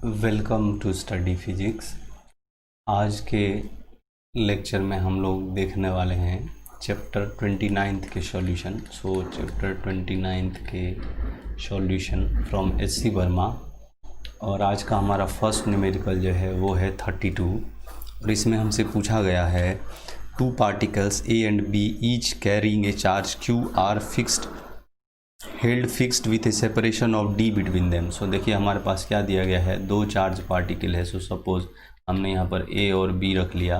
Welcome to study physics. आज के lecture में हम लोग देखने वाले हैं चैप्टर 29 के सॉल्यूशन। चैप्टर 29 के सॉल्यूशन फ्रॉम एच.सी. वर्मा। और आज का हमारा फर्स्ट न्यूमेरिकल जो है वो है 32। और इसमें हमसे पूछा गया है two particles A and B each carrying a charge Q are fixed held fixed with a separation of D between them. So देखिए हमारे पास क्या दिया गया है, दो चार्ज पार्टिकल है। सो सपोज हमने यहाँ पर ए और बी रख लिया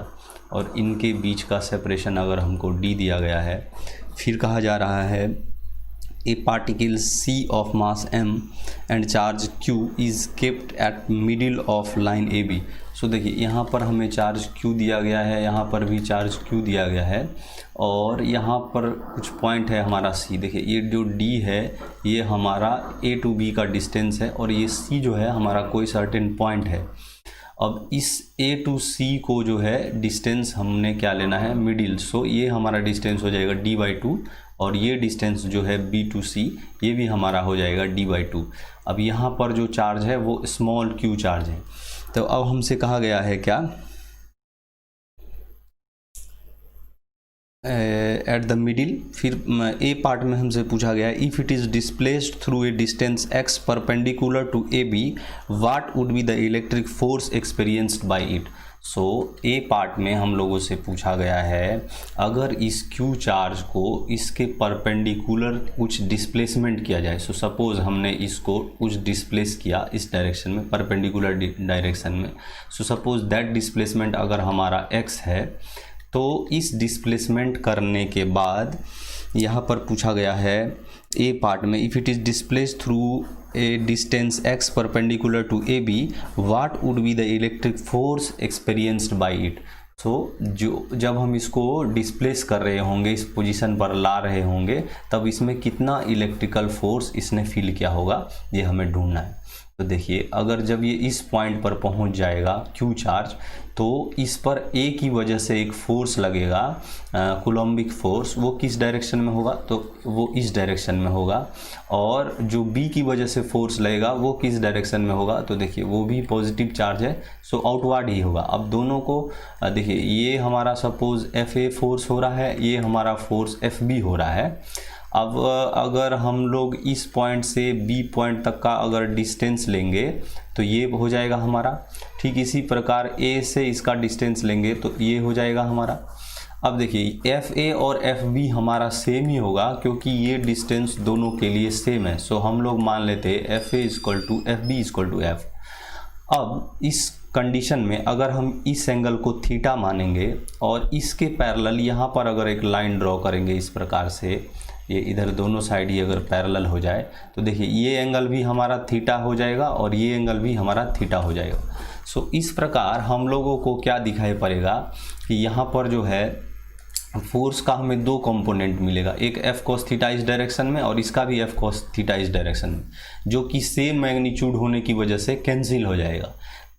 और इनके बीच का सेपरेशन अगर हमको डी दिया गया है। फिर कहा जा रहा है a particle C of mass m and charge q is kept at middle of line A B. So देखिए यहाँ पर हमें चार्ज q दिया गया है, यहाँ पर भी चार्ज q दिया गया है और यहाँ पर कुछ पॉइंट है हमारा c। देखिए ये जो d है ये हमारा a टू b का डिस्टेंस है और ये c जो है हमारा कोई सर्टेन पॉइंट है। अब इस a टू c को जो है डिस्टेंस हमने क्या लेना है, मिडिल। सो ये हमारा डिस्टेंस हो जाएगा d/2 और ये डिस्टेंस जो है b टू c ये भी हमारा हो जाएगा d/2। अब यहाँ पर जो चार्ज है वो स्मॉल q चार्ज है। तो अब हमसे कहा गया है क्या, एट द मिडिल। फिर ए पार्ट में हमसे पूछा गया है if it is displaced through a distance x perpendicular to A B what would be the electric force experienced by it. So A part में हम लोगों से पूछा गया है अगर इस q चार्ज को इसके परपेंडिकुलर कुछ डिस्प्लेसमेंट किया जाए। सो सपोज़ हमने इसको कुछ डिस्प्लेस किया इस डायरेक्शन में, परपेंडिकुलर डायरेक्शन में। सो सपोज़ दैट डिस्प्लेसमेंट अगर हमारा x है तो इस डिस्प्लेसमेंट करने के बाद यहाँ पर पूछा गया है ए पार्ट में if it is displace through a distance x perpendicular to A B what would be the electric force experienced by it. So जब हम इसको डिस्प्लेस कर रहे होंगे, इस पोजीशन पर ला रहे होंगे, तब इसमें कितना इलेक्ट्रिकल फोर्स इसने फील किया होगा ये हमें ढूंढना है। तो देखिए अगर जब ये इस पॉइंट पर पहुंच जाएगा क्यू चार्ज तो इस पर ए की वजह से एक फोर्स लगेगा, कूलम्बिक फोर्स। वो किस डायरेक्शन में होगा, तो वो इस डायरेक्शन में होगा। और जो बी की वजह से फोर्स लगेगा वो किस डायरेक्शन में होगा, तो देखिए वो भी पॉजिटिव चार्ज है, सो आउटवर्ड ही होगा। अब दोनों को देखिए ये हमारा सपोज एफ ए फोर्स हो रहा है, ये हमारा फोर्स एफ बी हो रहा है। अब अगर हम लोग इस पॉइंट से बी पॉइंट तक का अगर डिस्टेंस लेंगे तो ये हो जाएगा हमारा। ठीक इसी प्रकार ए से इसका डिस्टेंस लेंगे तो ये हो जाएगा हमारा। अब देखिए एफ ए और एफ बी हमारा सेम ही होगा क्योंकि ये डिस्टेंस दोनों के लिए सेम है। सो हम लोग मान लेते हैं F A equal to F B equal to F. अब इस कंडीशन में अगर हम इस एंगल को थीटा मानेंगे और इसके पैरेलल यहाँ पर अगर एक लाइन ड्रॉ करेंगे इस प्रकार से, ये इधर दोनों साइड ही अगर पैरेलल हो जाए तो देखिए ये एंगल भी हमारा थीटा हो जाएगा और ये एंगल भी हमारा थीटा हो जाएगा। सो इस प्रकार हम लोगों को क्या दिखाई पड़ेगा कि यहाँ पर जो है फोर्स का हमें दो कंपोनेंट मिलेगा, एक एफ कॉस थीटा इस डायरेक्शन में और इसका भी एफ कॉस थीटा इस डायरेक्शन में, जो कि सेम मैग्नीट्यूड होने की वजह से कैंसिल हो जाएगा।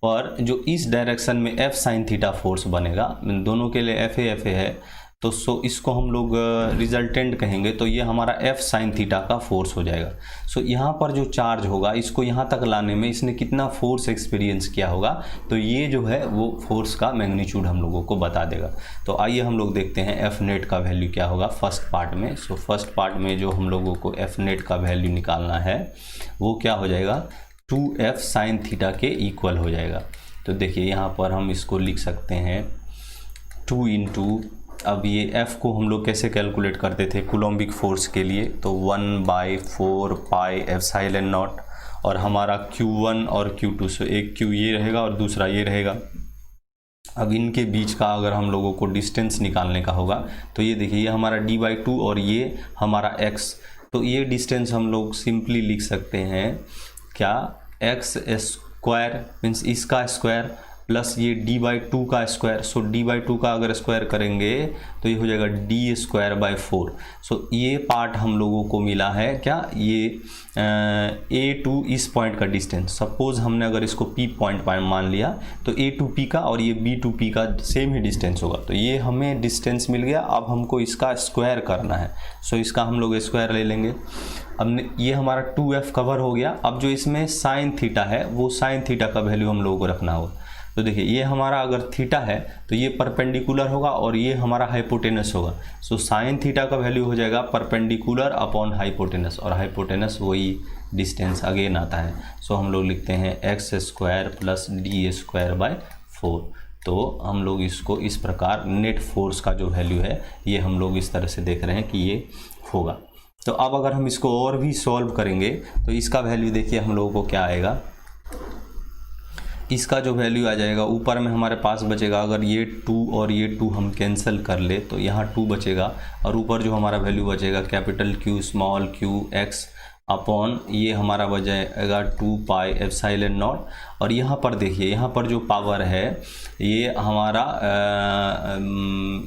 पर जो इस डायरेक्शन में एफ साइन थीटा फोर्स बनेगा, दोनों के लिए एफ ए है तो सो इसको हम लोग रिजल्टेंट कहेंगे, तो ये हमारा एफ साइन थीटा का फोर्स हो जाएगा। सो यहाँ पर जो चार्ज होगा इसको यहाँ तक लाने में इसने कितना फोर्स एक्सपीरियंस किया होगा, तो ये जो है वो फोर्स का मैग्नीट्यूड हम लोगों को बता देगा। तो आइए हम लोग देखते हैं एफ नेट का वैल्यू क्या होगा फर्स्ट पार्ट में। सो फर्स्ट पार्ट में जो हम लोगों को एफ नेट का वैल्यू निकालना है वो क्या हो जाएगा, 2f साइन थीटा के इक्वल हो जाएगा। तो देखिए यहाँ पर हम इसको लिख सकते हैं 2 इंटू, अब ये f को हम लोग कैसे कैलकुलेट करते थे कूलम्बिक फोर्स के लिए, तो 1/4 पाई एप्सिलॉन नॉट और हमारा q1 और q2, से एक q ये रहेगा और दूसरा ये रहेगा। अब इनके बीच का अगर हम लोगों को डिस्टेंस निकालने का होगा तो ये देखिए ये हमारा d/2 और ये हमारा x, तो ये डिस्टेंस हम लोग सिंपली लिख सकते हैं क्या, x स्क्वायर मीन्स इसका स्क्वायर प्लस ये d/2 का स्क्वायर। सो d/2 का अगर स्क्वायर करेंगे तो ये हो जाएगा d²/4। सो ये पार्ट हम लोगों को मिला है क्या, ये A टू इस पॉइंट का डिस्टेंस। सपोज हमने अगर इसको P पॉइंट मान लिया तो A टू P का और ये B टू P का सेम ही डिस्टेंस होगा। तो ये हमें डिस्टेंस मिल गया। अब हमको इसका स्क्वायर करना है। सो इसका हम लोग स्क्वायर ले लेंगे। अब ये हमारा 2f कवर हो गया। अब जो इसमें साइन थीटा है वो साइन थीटा का वैल्यू हम लोगों को रखना होगा। तो देखिए ये हमारा अगर थीटा है तो ये परपेंडिकुलर होगा और ये हमारा हाइपोटेनस होगा। सो साइन थीटा का वैल्यू हो जाएगा परपेंडिकुलर अपॉन हाइपोटेनस, और हाइपोटेनस वही डिस्टेंस अगेन आता है। सो हम लोग लिखते हैं x² प्लस d²/4। तो हम लोग इसको इस प्रकार नेट फोर्स का जो वैल्यू है ये हम लोग इस तरह से देख रहे हैं कि ये होगा। तो अब अगर हम इसको और भी सॉल्व करेंगे तो इसका वैल्यू देखिए हम लोगों को क्या आएगा। इसका जो वैल्यू आ जाएगा ऊपर में हमारे पास बचेगा, अगर ये 2 और ये 2 हम कैंसिल कर ले तो यहाँ 2 बचेगा, और ऊपर जो हमारा वैल्यू बचेगा capital Q small q x upon ये हमारा बचेगा 2πε0। और यहाँ पर देखिए यहाँ पर जो पावर है ये हमारा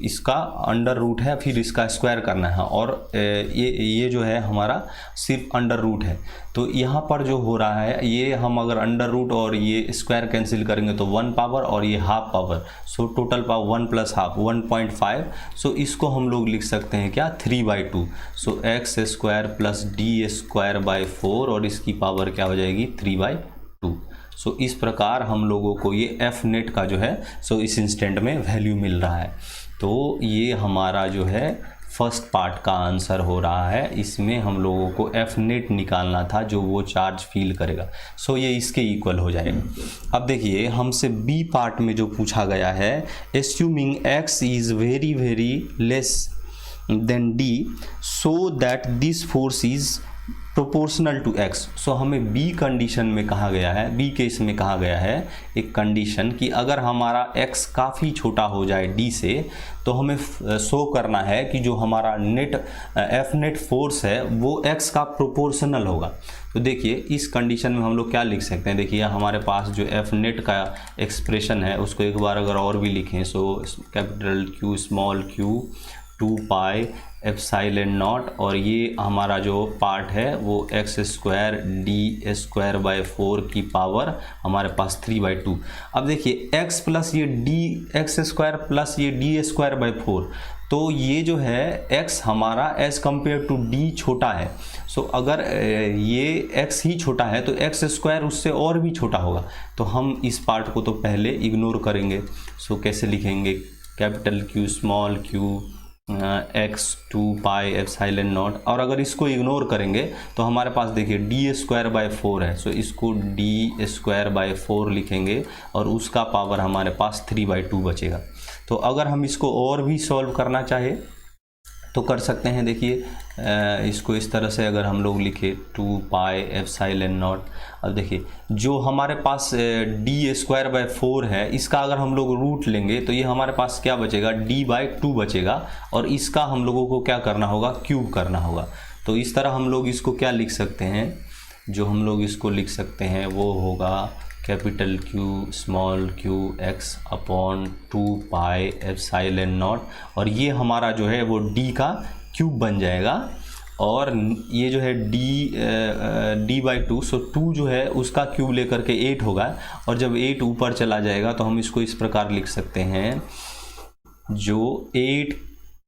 इसका अंडर रूट है, फिर इसका स्क्वायर करना है, और ये जो है हमारा सिर्फ अंडर रूट है। तो यहाँ पर जो हो रहा है ये हम अगर अंडर रूट और ये स्क्वायर कैंसिल करेंगे तो 1 पावर और ये half power. So total power 1 plus half 1.5। सो इसको हम लोग लिख सकते हैं क्या 3/2। सो x² प्लस d²/4 और इसकी पावर क्या हो जाएगी 3/2। सो इस प्रकार हम लोगों को ये एफ नेट का जो है सो इस इंस्टेंट में वैल्यू मिल रहा है। तो ये हमारा जो है फर्स्ट पार्ट का आंसर हो रहा है। इसमें हम लोगों को एफ नेट निकालना था जो वो चार्ज फील करेगा। सो ये इसके इक्वल हो जाएगा। अब देखिए हमसे बी पार्ट में जो पूछा गया है, assuming x is very very less than d so that this force is proportional to x। So हमें बी कंडीशन में कहा गया है, बी केस में कहा गया है एक कंडीशन कि अगर हमारा x काफ़ी छोटा हो जाए d से तो हमें शो करना है कि जो हमारा नेट एफ नेट फोर्स है वो x का प्रोपोर्शनल होगा। तो देखिए इस कंडीशन में हम लोग क्या लिख सकते हैं, देखिए हमारे पास जो एफ नेट का एक्सप्रेशन है उसको एक बार अगर और भी लिखें, so capital Q small q 2πε0, और ये हमारा जो पार्ट है वो x² d²/4 की पावर हमारे पास 3/2। अब देखिए x प्लस ये x² प्लस ये d²/4, तो ये जो है x हमारा एज कम्पेयर टू d छोटा है। सो अगर ये x ही छोटा है तो x² उससे और भी छोटा होगा। तो हम इस पार्ट को तो पहले इग्नोर करेंगे। सो कैसे लिखेंगे, capital Q small q x 2πε0, और अगर इसको इग्नोर करेंगे तो हमारे पास देखिए d²/4 है। सो इसको d²/4 लिखेंगे और उसका पावर हमारे पास 3/2 बचेगा। तो अगर हम इसको और भी सॉल्व करना चाहे तो कर सकते हैं। देखिए इसको इस तरह से अगर हम लोग लिखे 2πε0, अब देखिए जो हमारे पास d²/4 है इसका अगर हम लोग रूट लेंगे तो ये हमारे पास क्या बचेगा d/2 बचेगा, और इसका हम लोगों को क्या करना होगा क्यूब करना होगा। तो इस तरह हम लोग इसको क्या लिख सकते हैं, जो हम लोग इसको लिख सकते हैं वो होगा capital Q small q x upon 2πε0, और ये हमारा जो है वो d का क्यूब बन जाएगा, और ये जो है d/2। सो 2 जो है उसका क्यूब लेकर के 8 होगा, और जब 8 ऊपर चला जाएगा तो हम इसको इस प्रकार लिख सकते हैं, जो 8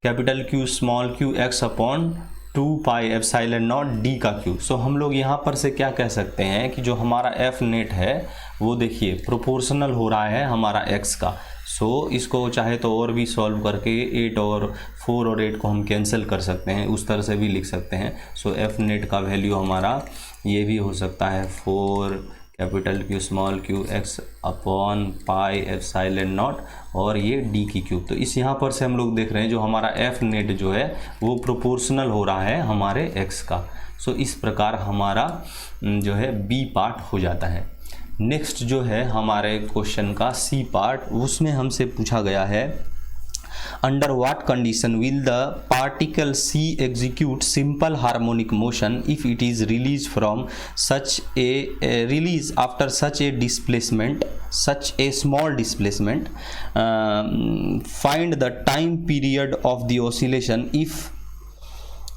capital Q small q x upon 2πε0 d का क्यूब। सो हम लोग यहाँ पर से क्या कह सकते हैं कि जो हमारा एफ नेट है वो देखिए प्रोपोर्शनल हो रहा है हमारा x का। सो इसको चाहे तो और भी सॉल्व करके 8 और 4 और 8 को हम कैंसिल कर सकते हैं, उस तरह से भी लिख सकते हैं। सो एफ नेट का वैल्यू हमारा ये भी हो सकता है 4 capital Q small q x upon πε0 और ये d की क्यूब। तो इस यहाँ पर से हम लोग देख रहे हैं जो हमारा एफ नेट जो है वो प्रोपोर्शनल हो रहा है हमारे x का। सो इस प्रकार हमारा जो है बी पार्ट हो जाता है। नेक्स्ट जो है हमारे क्वेश्चन का सी पार्ट, उसमें हमसे पूछा गया है Under what condition will the particle C execute simple harmonic motion if it is released from such a release after such a displacement, such a small displacement? Find the time period of the oscillation if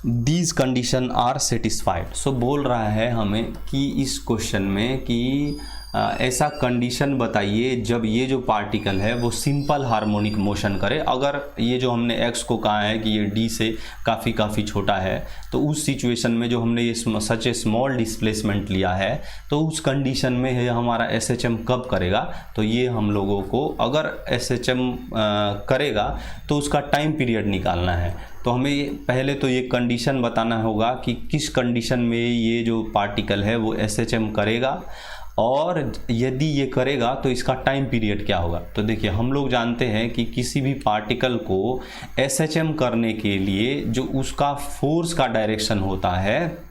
these condition are satisfied. So बोल रहा है हमें कि इस question में कि ऐसा condition बताइए जब ये जो पार्टिकल है वो सिंपल हार्मोनिक मोशन करे। अगर ये जो हमने x को कहा है कि ये d से काफ़ी छोटा है, तो उस सिचुएशन में जो हमने ये सच ए स्मॉल डिस्प्लेसमेंट लिया है, तो उस कंडीशन में ये हमारा SHM कब करेगा? तो ये हम लोगों को अगर SHM करेगा तो उसका टाइम पीरियड निकालना है। तो हमें पहले तो ये कंडीशन बताना होगा कि किस कंडीशन में ये जो पार्टिकल है वो SHM करेगा, और यदि ये करेगा तो इसका टाइम पीरियड क्या होगा। तो देखिए, हम लोग जानते हैं कि किसी भी पार्टिकल को SHM करने के लिए जो उसका फोर्स का डायरेक्शन होता है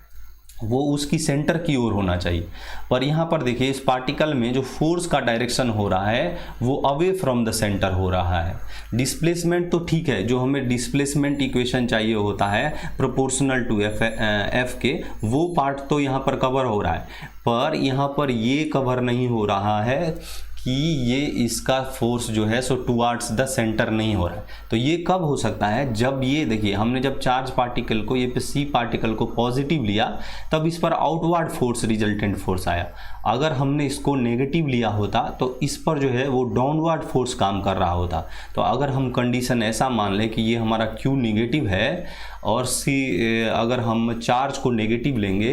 वो उसकी सेंटर की ओर होना चाहिए। पर यहाँ पर देखिए, इस पार्टिकल में जो फोर्स का डायरेक्शन हो रहा है वो अवे फ्रॉम द सेंटर हो रहा है। डिस्प्लेसमेंट तो ठीक है, जो हमें डिस्प्लेसमेंट इक्वेशन चाहिए होता है प्रोपोर्शनल टू एफ के, वो पार्ट तो यहाँ पर कवर हो रहा है, पर यहाँ पर ये कवर नहीं हो रहा है कि ये इसका फोर्स जो है सो टुवार्ड्स द सेंटर नहीं हो रहा है। तो ये कब हो सकता है? जब ये देखिए, हमने जब चार्ज पार्टिकल को, ये पे सी पार्टिकल को पॉजिटिव लिया तब इस पर आउटवर्ड फोर्स, रिजल्टेंट फोर्स आया। अगर हमने इसको नेगेटिव लिया होता तो इस पर जो है वो डाउनवर्ड फोर्स काम कर रहा होता। तो अगर हम कंडीशन ऐसा मान लें कि ये हमारा Q नेगेटिव है और सी अगर हम चार्ज को नेगेटिव लेंगे,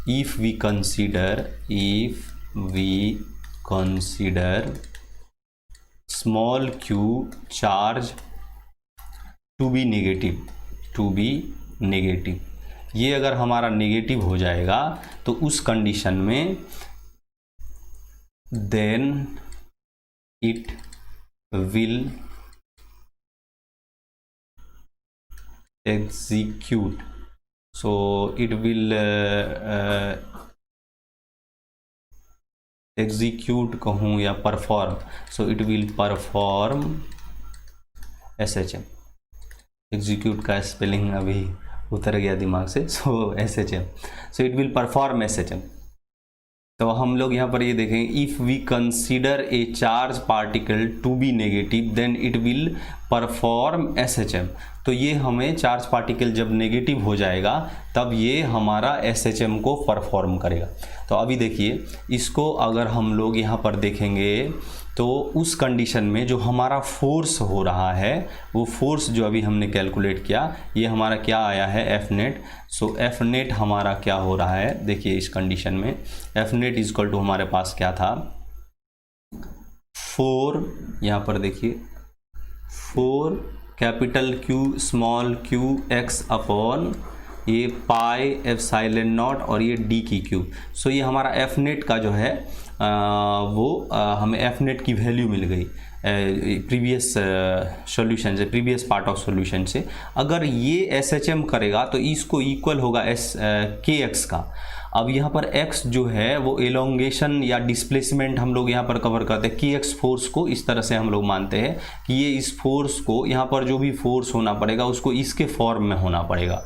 if we consider small q charge to be negative, ये अगर हमारा नेगेटिव हो जाएगा तो उस कंडीशन में then it will execute, so it will execute कहूँ या perform, so it will perform SHM। Execute का स्पेलिंग अभी उतर गया दिमाग से, so SHM, so it will perform SHM। तो हम लोग यहाँ पर ये देखेंगे, if we consider a charge particle to be negative then it will perform SHM। तो ये हमें चार्ज पार्टिकल जब नेगेटिव हो जाएगा तब ये हमारा SHM को परफॉर्म करेगा। तो अभी देखिए, इसको अगर हम लोग यहाँ पर देखेंगे तो उस कंडीशन में जो हमारा फोर्स हो रहा है, वो फोर्स जो अभी हमने कैलकुलेट किया, ये हमारा क्या आया है F नेट। सो F नेट हमारा क्या हो रहा है, देखिए इस कंडीशन में F नेट इक्वल टू हमारे पास क्या था, 4, यहाँ पर देखिए 4 capital Q small q x upon ये पाई एप्सिलॉन नॉट और ये d की क्यूब। सो ये हमारा F नेट का जो है हमें F नेट की वैल्यू मिल गई प्रीवियस सॉल्यूशन से, प्रीवियस पार्ट ऑफ सॉल्यूशन से। अगर ये SHM करेगा तो इसको इक्वल होगा kx का। अब यहाँ पर x जो है वो एलोंगेशन या डिस्प्लेसमेंट हम लोग यहाँ पर कवर करते हैं। kx फोर्स को इस तरह से हम लोग मानते हैं कि ये इस फोर्स को, यहाँ पर जो भी फोर्स होना पड़ेगा उसको इसके फॉर्म में होना पड़ेगा।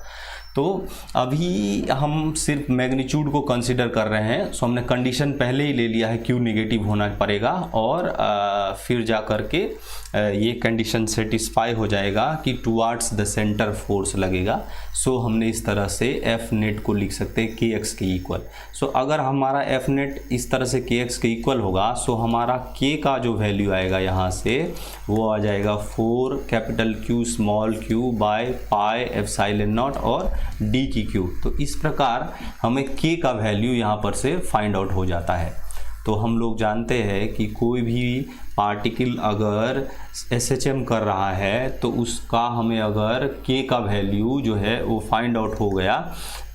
तो अभी हम सिर्फ मैग्नीट्यूड को कंसीडर कर रहे हैं। सो हमने कंडीशन पहले ही ले लिया है Q नेगेटिव होना पड़ेगा, और फिर जा कर के ये कंडीशन सेटिस्फाई हो जाएगा कि टुवार्ड्स द सेंटर फोर्स लगेगा। सो हमने इस तरह से F नेट को लिख सकते हैं kx के इक्वल। सो अगर हमारा F नेट इस तरह से kx के इक्वल होगा, सो हमारा k का जो वैल्यू आएगा यहाँ से वो आ जाएगा 4 capital Q small q by pi epsilon not और d की क्यूब। तो इस प्रकार हमें k का वैल्यू यहाँ पर से फाइंड आउट हो जाता है। तो हम लोग जानते हैं कि कोई भी पार्टिकल अगर SHM कर रहा है तो उसका हमें अगर k का वैल्यू जो है वो फाइंड आउट हो गया,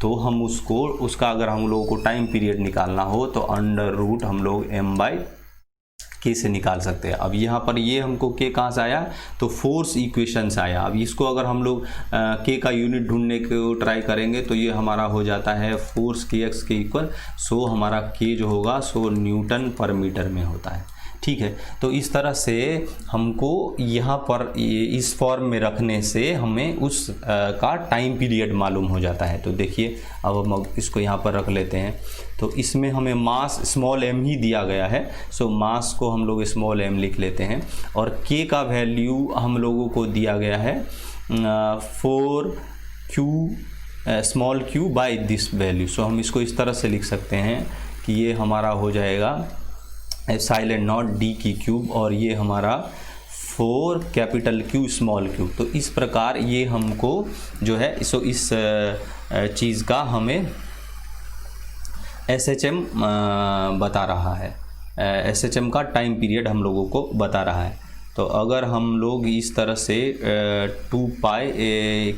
तो हम उसका अगर हम लोगों को टाइम पीरियड निकालना हो तो अंडर रूट हम लोग m/k से निकाल सकते हैं। अब यहाँ पर ये हमको k कहाँ से आया, तो फोर्स इक्वेशन से आया। अब इसको अगर हम लोग k का यूनिट ढूंढने को ट्राई करेंगे तो ये हमारा हो जाता है फोर्स kx के इक्वल। सो हमारा k जो होगा सो न्यूटन पर मीटर में होता है। ठीक है। तो इस तरह से हमको यहाँ पर इस फॉर्म में रखने से हमें उस का टाइम पीरियड मालूम हो जाता है। तो देखिए अब हम इसको यहाँ पर रख लेते हैं। तो इसमें हमें मास स्मॉल m ही दिया गया है, सो मास को हम लोग स्मॉल m लिख लेते हैं और k का वैल्यू हम लोगों को दिया गया है 4q small q by this value. So हम इसको इस तरह से लिख सकते हैं कि ये हमारा हो जाएगा एप्सिलॉन नॉट d की क्यूब और ये हमारा 4 कैपिटल Q स्मॉल q। तो इस प्रकार ये हमको जो है इस चीज़ का हमें SHM बता रहा है, SHM का टाइम पीरियड हम लोगों को बता रहा है। तो अगर हम लोग इस तरह से 2 पाई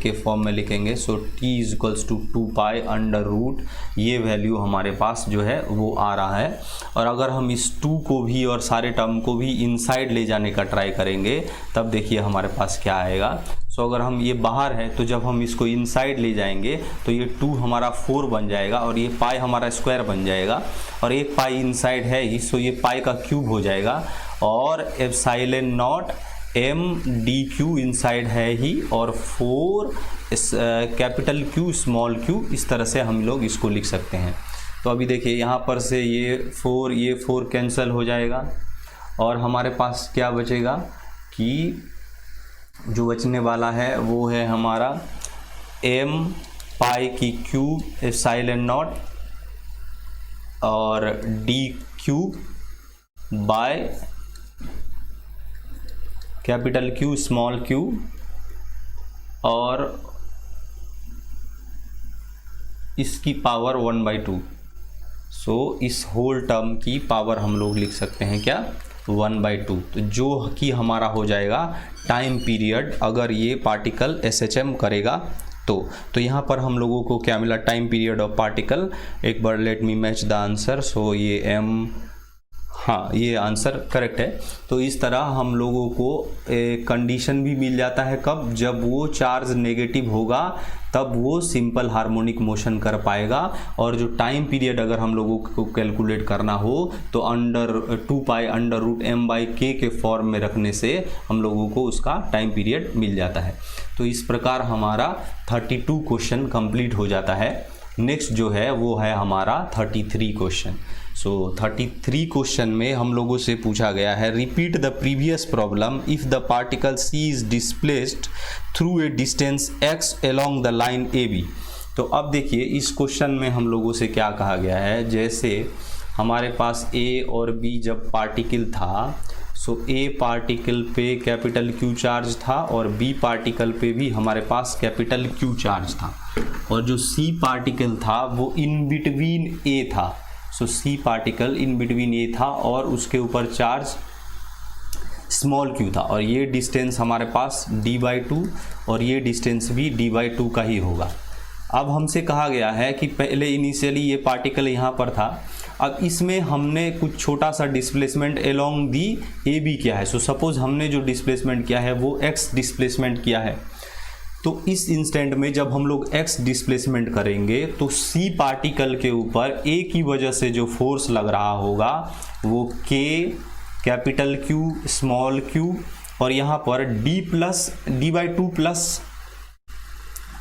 के फॉर्म में लिखेंगे, so t equals to 2 pi under root, ये वैल्यू हमारे पास जो है वो आ रहा है। और अगर हम इस 2 को भी और सारे टर्म को भी इनसाइड ले जाने का ट्राई करेंगे तब देखिए हमारे पास क्या आएगा। सो अगर हम ये बाहर है तो जब हम इसको इनसाइड ले जाएंगे तो ये 2 हमारा 4 बन जाएगा और ये पाई हमारा स्क्वायर बन जाएगा और एक पाई इनसाइड है ही, सो ये पाई का क्यूब हो जाएगा और epsilon not m dq inside है ही और 4 कैपिटल Q स्मॉल q, इस तरह से हम लोग इसको लिख सकते हैं। तो अभी देखिए यहाँ पर से ये 4 कैंसिल हो जाएगा और हमारे पास क्या बचेगा कि जो बचने वाला है वो है हमारा m पाई की क्यूब एप्सिलॉन नॉट और d cube by capital Q small q और इसकी पावर 1/2। सो इस होल टर्म की पावर हम लोग लिख सकते हैं क्या 1/2। तो जो कि हमारा हो जाएगा टाइम पीरियड अगर ये पार्टिकल SHM करेगा तो यहाँ पर हम लोगों को क्या मिला, टाइम पीरियड ऑफ पार्टिकल। एक बार let me match the answer. So ये m, हाँ ये आंसर करेक्ट है। तो इस तरह हम लोगों को कंडीशन भी मिल जाता है कब, जब वो चार्ज नेगेटिव होगा तब वो सिंपल हार्मोनिक मोशन कर पाएगा। और जो टाइम पीरियड अगर हम लोगों को कैलकुलेट करना हो तो under 2 pi under root m/k के फॉर्म में रखने से हम लोगों को उसका टाइम पीरियड मिल जाता है। तो इस प्रकार हमारा 32 क्वेश्चन कंप्लीट हो जाता है। नेक्स्ट जो है वो है हमारा 33 क्वेश्चन। सो 33 क्वेश्चन में हम लोगों से पूछा गया है repeat the previous problem if the particle C is displaced through a distance x along the line AB। तो अब देखिए इस क्वेश्चन में हम लोगों से क्या कहा गया है, जैसे हमारे पास A और B जब पार्टिकल था, सो A पार्टिकल पे कैपिटल Q चार्ज था और B पार्टिकल पे भी हमारे पास कैपिटल Q चार्ज था और जो C पार्टिकल था वो इन बिटवीन A था। सो C particle in between A था और उसके ऊपर चार्ज स्मॉल q था और ये डिस्टेंस हमारे पास d/2 और ये डिस्टेंस भी d/2 का ही होगा। अब हमसे कहा गया है कि पहले इनिशियली ये पार्टिकल यहाँ पर था, अब इसमें हमने कुछ छोटा सा डिस्प्लेसमेंट अलोंग दी AB किया है। सो सपोज हमने जो डिस्प्लेसमेंट किया है वो x डिस्प्लेसमेंट किया है, तो इस इंस्टेंट में जब हम लोग x डिस्प्लेसमेंट करेंगे तो C पार्टिकल के ऊपर A की वजह से जो फोर्स लग रहा होगा वो K capital Q small q और यहाँ पर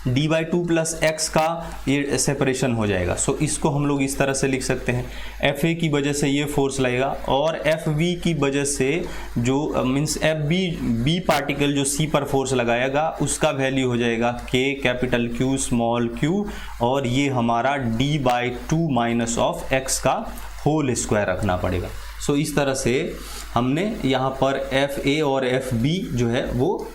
d/2 प्लस x का ये सेपरेशन हो जाएगा। सो इसको हम लोग इस तरह से लिख सकते हैं, FA की वजह से ये फोर्स लगेगा और FB की वजह से जो मीन्स B पार्टिकल जो C पर फोर्स लगाएगा उसका वैल्यू हो जाएगा K capital Q small q और ये हमारा d/2 माइनस ऑफ x का होल स्क्वायर रखना पड़ेगा। सो इस तरह से हमने यहाँ पर FA और FB जो है वो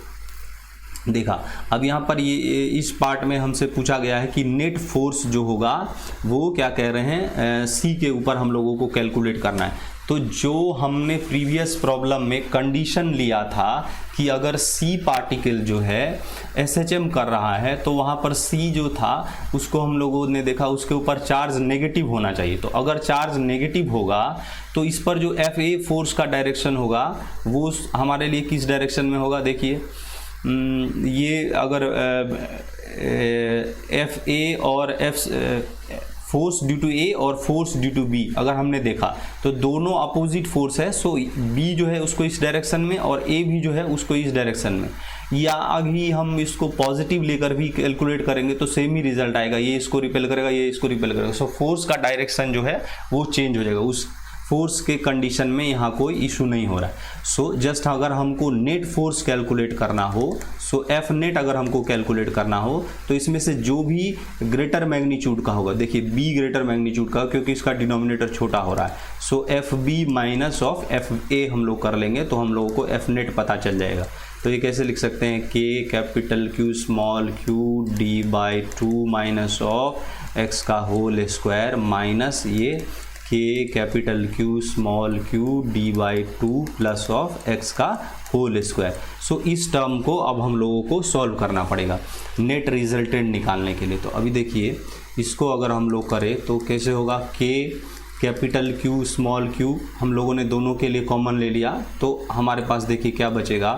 देखा। अब यहाँ पर ये इस पार्ट में हमसे पूछा गया है कि नेट फोर्स जो होगा वो क्या कह रहे हैं C के ऊपर हम लोगों को कैलकुलेट करना है। तो जो हमने प्रीवियस प्रॉब्लम में कंडीशन लिया था कि अगर C पार्टिकल जो है SHM कर रहा है तो वहाँ पर C जो था उसको हम लोगों ने देखा उसके ऊपर चार्ज नेगेटिव होना चाहिए। तो अगर चार्ज नेगेटिव होगा तो इस पर जो FA फोर्स का डायरेक्शन होगा वो हमारे लिए किस डायरेक्शन में होगा, देखिए ये अगर FA और फोर्स ड्यू टू ए और फोर्स ड्यू टू बी अगर हमने देखा तो दोनों अपोजिट फोर्स है। सो बी जो है उसको इस डायरेक्शन में और ए भी जो है उसको इस डायरेक्शन में, या अभी हम इसको पॉजिटिव लेकर भी कैलकुलेट करेंगे तो सेम ही रिजल्ट आएगा, ये इसको रिपेल करेगा, ये इसको रिपेल करेगा। सो फोर्स का डायरेक्शन जो है वो चेंज हो जाएगा, उस फोर्स के कंडीशन में यहाँ कोई इशू नहीं हो रहा है। सो जस्ट अगर हमको नेट फोर्स कैलकुलेट करना हो, सो एफ नेट अगर हमको कैलकुलेट करना हो तो इसमें से जो भी ग्रेटर मैग्नीट्यूड का होगा, देखिए बी ग्रेटर मैग्नीट्यूड का क्योंकि इसका डिनोमिनेटर छोटा हो रहा है, so F B minus of F A हम लोग कर लेंगे तो हम लोगों को एफ नेट पता चल जाएगा। तो ये कैसे लिख सकते हैं, के capital Q small Q D by 2 minus of X का होल स्क्वायर माइनस ये के capital Q small Q D by 2 plus of X का होल स्क्वायर। सो इस टर्म को अब हम लोगों को सॉल्व करना पड़ेगा नेट रिजल्टेंट निकालने के लिए। तो अभी देखिए इसको अगर हम लोग करें तो कैसे होगा, के कैपिटल क्यू स्मॉल क्यू हम लोगों ने दोनों के लिए कॉमन ले लिया तो हमारे पास देखिए क्या बचेगा,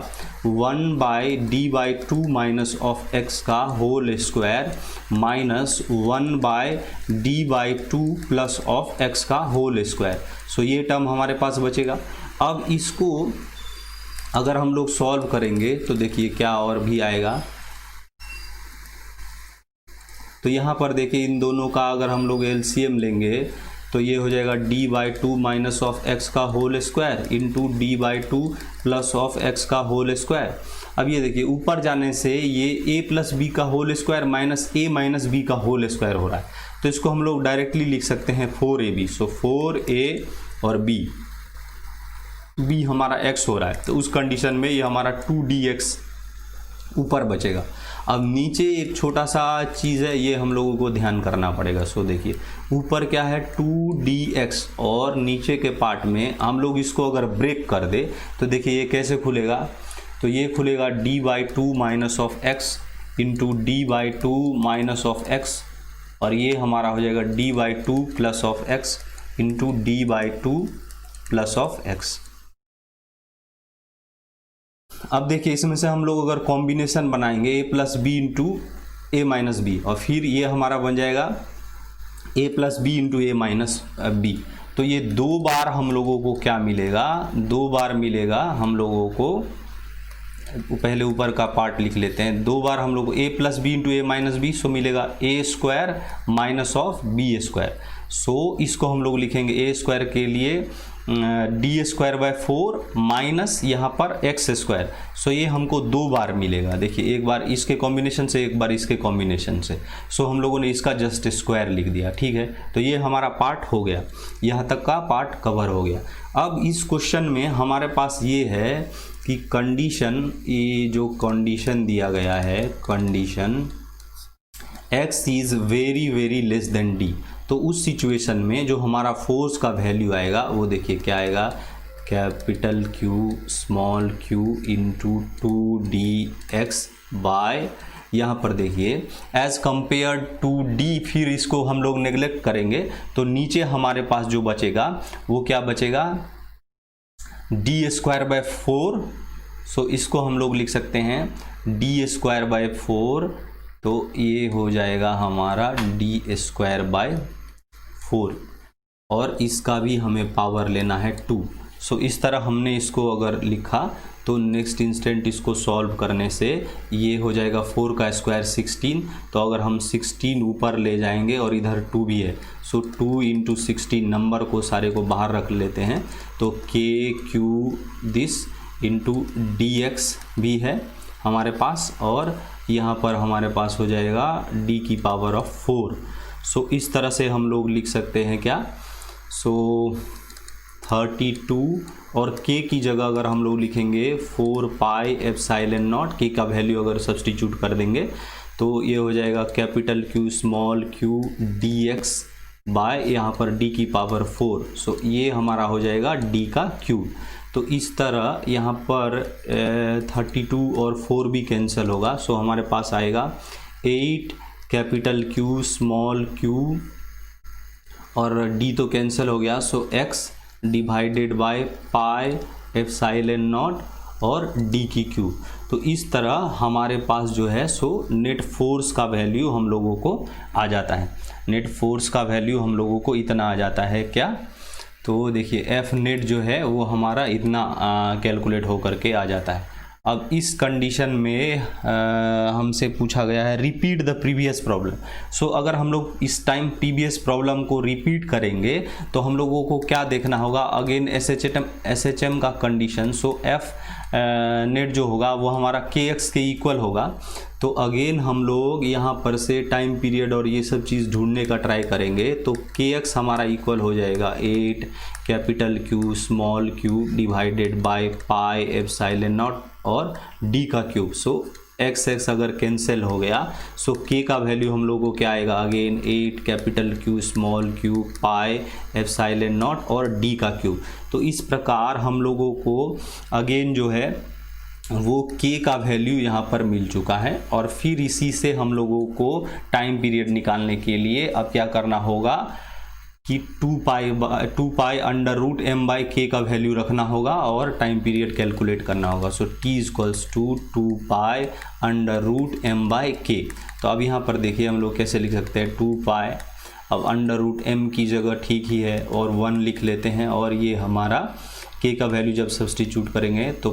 1 by D by 2 minus of X का whole square minus 1 by D by 2 plus of X का होल स्क्वायर। सो ये टर्म हमारे पास बचेगा। अब इसको अगर हम लोग सॉल्व करेंगे तो देखिए क्या और भी आएगा, तो यहाँ पर देखिए इन दोनों का अगर हम लोग एलसीएम लेंगे तो ये हो जाएगा D by 2 minus of X का whole square into D by 2 plus of X का होल स्क्वायर। अब ये देखिए ऊपर जाने से ये ए प्लस बी का whole square minus A minus B का होल स्क्वायर हो रहा है, तो इसको हम लोग डायरेक्टली लिख सकते हैं 4ab। सो 4a और b हमारा x हो रहा है तो उस कंडीशन में ये हमारा 2dx ऊपर बचेगा। अब नीचे एक छोटा सा चीज़ है, ये हम लोगों को ध्यान करना पड़ेगा। सो देखिए ऊपर क्या है 2dx और नीचे के पार्ट में हम लोग इसको अगर ब्रेक कर दे तो देखिए ये कैसे खुलेगा, तो ये खुलेगा d by 2 minus of x into D by 2 minus of x और ये हमारा हो जाएगा d by 2 plus of x into D by 2 plus of x. अब देखिए इसमें से हम लोग अगर कॉम्बिनेशन बनाएंगे a plus B into A minus B और फिर ये हमारा बन जाएगा a plus B into A minus B, तो ये दो बार हम लोगों को क्या मिलेगा, दो बार मिलेगा हम लोगों को, पहले ऊपर का पार्ट लिख लेते हैं, दो बार हम लोग को a plus B into A minus B, so मिलेगा a square minus of B square. So इसको हम लोग लिखेंगे a स्क्वायर के लिए डी स्क्वायर बाय 4 माइनस यहाँ पर एक्स स्क्वायर। सो ये हमको दो बार मिलेगा, देखिए एक बार इसके कॉम्बिनेशन से एक बार इसके कॉम्बिनेशन से। सो हम लोगों ने इसका जस्ट स्क्वायर लिख दिया, ठीक है। तो ये हमारा पार्ट हो गया, यहाँ तक का पार्ट कवर हो गया। अब इस क्वेश्चन में हमारे पास ये है कि कंडीशन, ये जो कंडीशन दिया गया है, condition x is very very less than d, तो उस सिचुएशन में जो हमारा फोर्स का वैल्यू आएगा वो देखिए क्या आएगा, capital Q small q into 2dx by, यहाँ पर देखिए एज कंपेयर टू d, फिर इसको हम लोग नेग्लेक्ट करेंगे तो नीचे हमारे पास जो बचेगा वो क्या बचेगा, डी स्क्वायर बाय 4। सो इसको हम लोग लिख सकते हैं डी स्क्वायर बाय 4, तो ये हो जाएगा हमारा डी स्क्वायर बाय 4 और इसका भी हमें पावर लेना है 2। सो इस तरह हमने इसको अगर लिखा तो नेक्स्ट इंस्टेंट इसको सॉल्व करने से ये हो जाएगा 4 का स्क्वायर 16, तो अगर हम 16 ऊपर ले जाएंगे और इधर 2 भी है, सो 2 इंटू 16 नंबर को सारे को बाहर रख लेते हैं तो के Q this into D x भी है हमारे पास और यहाँ पर हमारे पास हो जाएगा d की पावर ऑफ 4। सो इस तरह से हम लोग लिख सकते हैं क्या, सो 32 और k की जगह अगर हम लोग लिखेंगे 4 पाई एप्सिलॉन नॉट, k का वैल्यू अगर सब्सटीट्यूट कर देंगे तो ये हो जाएगा capital Q small q dx by यहाँ पर d की पावर 4। सो ये हमारा हो जाएगा d का क्यूब। तो इस तरह यहाँ पर 32 और 4 भी कैंसिल होगा, सो हमारे पास आएगा 8 कैपिटल Q स्मॉल q और d तो कैंसिल हो गया, सो x divided by pi epsilon not और डी की क्यूब। तो इस तरह हमारे पास जो है सो नेट फोर्स का वैल्यू हम लोगों को आ जाता है। नेट फोर्स का वैल्यू हम लोगों को इतना आ जाता है क्या, तो देखिए एफ नेट जो है वो हमारा इतना कैलकुलेट हो करके आ जाता है। अब इस कंडीशन में हमसे पूछा गया है रिपीट द प्रीवियस प्रॉब्लम। सो अगर हम लोग इस टाइम प्रीवियस प्रॉब्लम को रिपीट करेंगे तो हम लोगों को क्या देखना होगा, अगेन एसएचएम का कंडीशन। सो एफ नेट जो होगा वो हमारा के एक्स के इक्वल होगा। तो अगेन हम लोग यहाँ पर से टाइम पीरियड और ये सब चीज़ ढूंढने का ट्राई करेंगे। तो के एक्स हमारा इक्वल हो जाएगा 8 capital Q small Q divided by pi epsilon not और डी का क्यूब। सो एक्स एक्स अगर कैंसिल हो गया सो के का वैल्यू हम लोगों को क्या आएगा, again 8 capital Q small Q pi epsilon not और डी का क्यूब। तो इस प्रकार हम लोगों को अगेन जो है वो के का वैल्यू यहाँ पर मिल चुका है। और फिर इसी से हम लोगों को टाइम पीरियड निकालने के लिए अब क्या करना होगा कि 2 pi under root M by K का वैल्यू रखना होगा और टाइम पीरियड कैलकुलेट करना होगा। So T equals to 2 pi under root M by K. तो अब यहाँ पर देखिए हम लोग कैसे लिख सकते हैं 2 पाई, अब अंडर रूट एम की जगह ठीक ही है और 1 लिख लेते हैं, और ये हमारा के का वैल्यू जब सब्सटीट्यूट करेंगे तो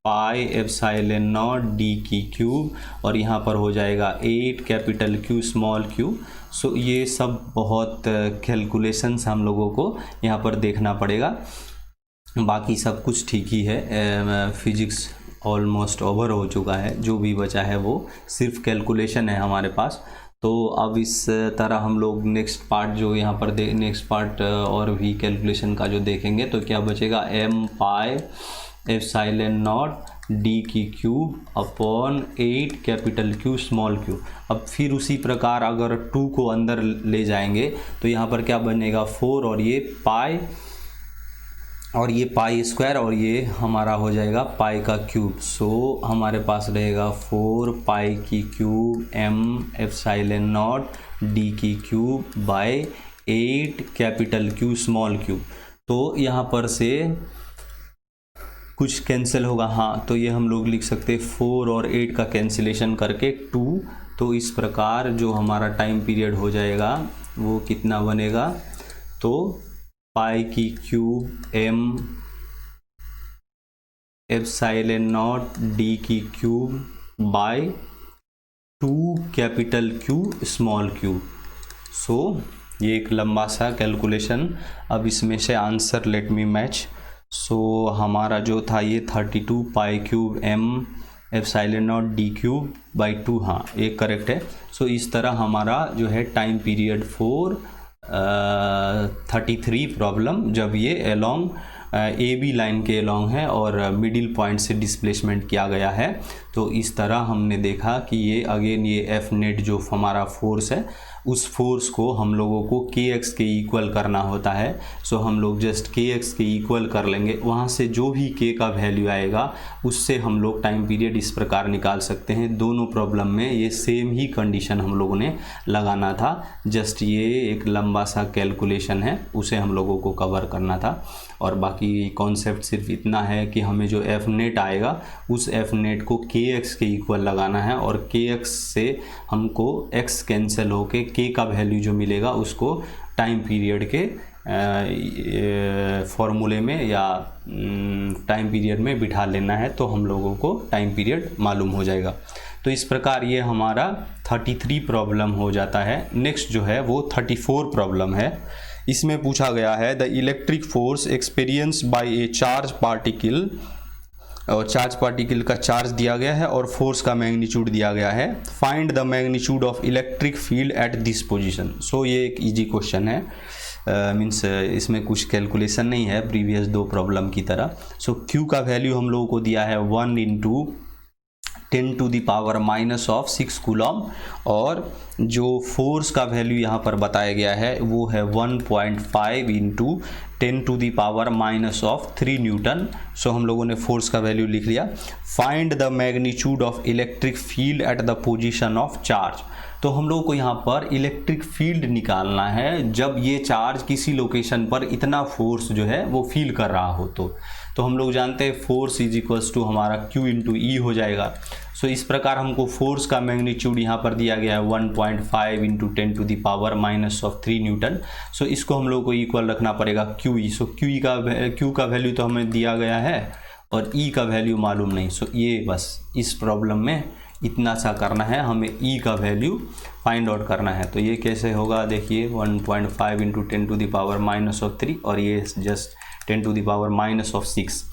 पाई एप्सिलॉन नॉट डी की क्यूब, और यहाँ पर हो जाएगा 8 capital Q small Q. So ये सब बहुत कैलकुलेशंस हम लोगों को यहाँ पर देखना पड़ेगा, बाकी सब कुछ ठीक ही है। फिजिक्स ऑलमोस्ट ओवर हो चुका है, जो भी बचा है वो सिर्फ कैलकुलेशन है हमारे पास। तो अब इस तरह हम लोग नेक्स्ट पार्ट जो यहाँ पर नेक्स्ट पार्ट और भी कैलकुलेशन का जो देखेंगे तो क्या बचेगा, M pi epsilon naught D की cube upon 8 capital Q small Q. अब फिर उसी प्रकार अगर 2 को अंदर ले जाएंगे तो यहाँ पर क्या बनेगा 4 और ये पाई स्क्वायर और ये हमारा हो जाएगा पाई का क्यूब। सो हमारे पास रहेगा 4 पाई की cube M epsilon naught D की cube by 8 capital Q small Q. तो यहाँ पर से कुछ कैंसिल होगा, हाँ, तो ये हम लोग लिख सकते हैं 4 और 8 का कैंसिलेशन करके 2। तो इस प्रकार जो हमारा टाइम पीरियड हो जाएगा वो कितना बनेगा, तो पाई की cube M epsilon naught D की cube by 2 capital Q small Q. So ये एक लंबा सा कैलकुलेशन। अब इसमें से answer let me match. So हमारा जो था ये 32 pi cube M epsilon naught D cube by 2, हाँ एक करेक्ट है। सो इस तरह हमारा जो है टाइम पीरियड 4 33 प्रॉब्लम, जब ये अलोंग ए बी लाइन के अलोंग है और मिडिल पॉइंट से डिस्प्लेसमेंट किया गया है। तो इस तरह हमने देखा कि ये अगेन ये एफ नेट जो हमारा फोर्स है उस फोर्स को हम लोगों को के एक्स के इक्वल करना होता है। सो हम लोग जस्ट के एक्स के इक्वल कर लेंगे, वहाँ से जो भी के का वैल्यू आएगा उससे हम लोग टाइम पीरियड इस प्रकार निकाल सकते हैं। दोनों प्रॉब्लम में ये सेम ही कंडीशन हम लोगों ने लगाना था, जस्ट ये एक लंबा सा कैलकुलेशन है उसे हम लोगों को कवर करना था। और बाकी कॉन्सेप्ट सिर्फ इतना है कि हमें जो एफ नेट आएगा उस एफ नेट को के एक्स के इक्वल लगाना है, और के एक्स से हमको एक्स कैंसिल होके के का वैल्यू जो मिलेगा उसको टाइम पीरियड के फॉर्मूले में या टाइम पीरियड में बिठा लेना है, तो हम लोगों को टाइम पीरियड मालूम हो जाएगा। तो इस प्रकार ये हमारा 33 प्रॉब्लम हो जाता है। नेक्स्ट जो है वो 34 प्रॉब्लम है। इसमें पूछा गया है the electric force experience by A charge particle, और चार्ज पार्टिकल का चार्ज दिया गया है और फोर्स का मैग्नीट्यूड दिया गया है। Find the magnitude of electric field at this position. So ये एक इजी क्वेश्चन है, मीन्स इसमें कुछ कैलकुलेशन नहीं है प्रीवियस 2 प्रॉब्लम की तरह। सो क्यू का वैल्यू हम लोगों को दिया है 1 × 10⁻⁻6 कूलम, और जो फोर्स का वैल्यू यहाँ पर बताया गया है वो है 1.5 × 10⁻³ न्यूटन। सो हम लोगों ने फोर्स का वैल्यू लिख लिया। Find the magnitude of electric field at the position of charge. तो हम लोगों को यहाँ पर इलेक्ट्रिक फील्ड निकालना है जब ये चार्ज किसी लोकेशन पर इतना फोर्स जो है वो फील कर रहा हो। तो हम लोग जानते हैं फोर्स इज इक्वल्स टू हमारा Q इंटू ई हो जाएगा। सो इस प्रकार हमको फोर्स का मैग्नीट्यूड यहाँ पर दिया गया है 1.5 इंटू 10⁻³ न्यूटन। सो इसको हम लोग को इक्वल रखना पड़ेगा QE। सो Q का वैल्यू तो हमें दिया गया है और E का वैल्यू मालूम नहीं। सो ये बस इस प्रॉब्लम में इतना सा करना है, हमें E का वैल्यू फाइंड आउट करना है। तो ये कैसे होगा, देखिए 1.5 इंटू 10⁻³ और ये जस्ट 10⁻⁻6।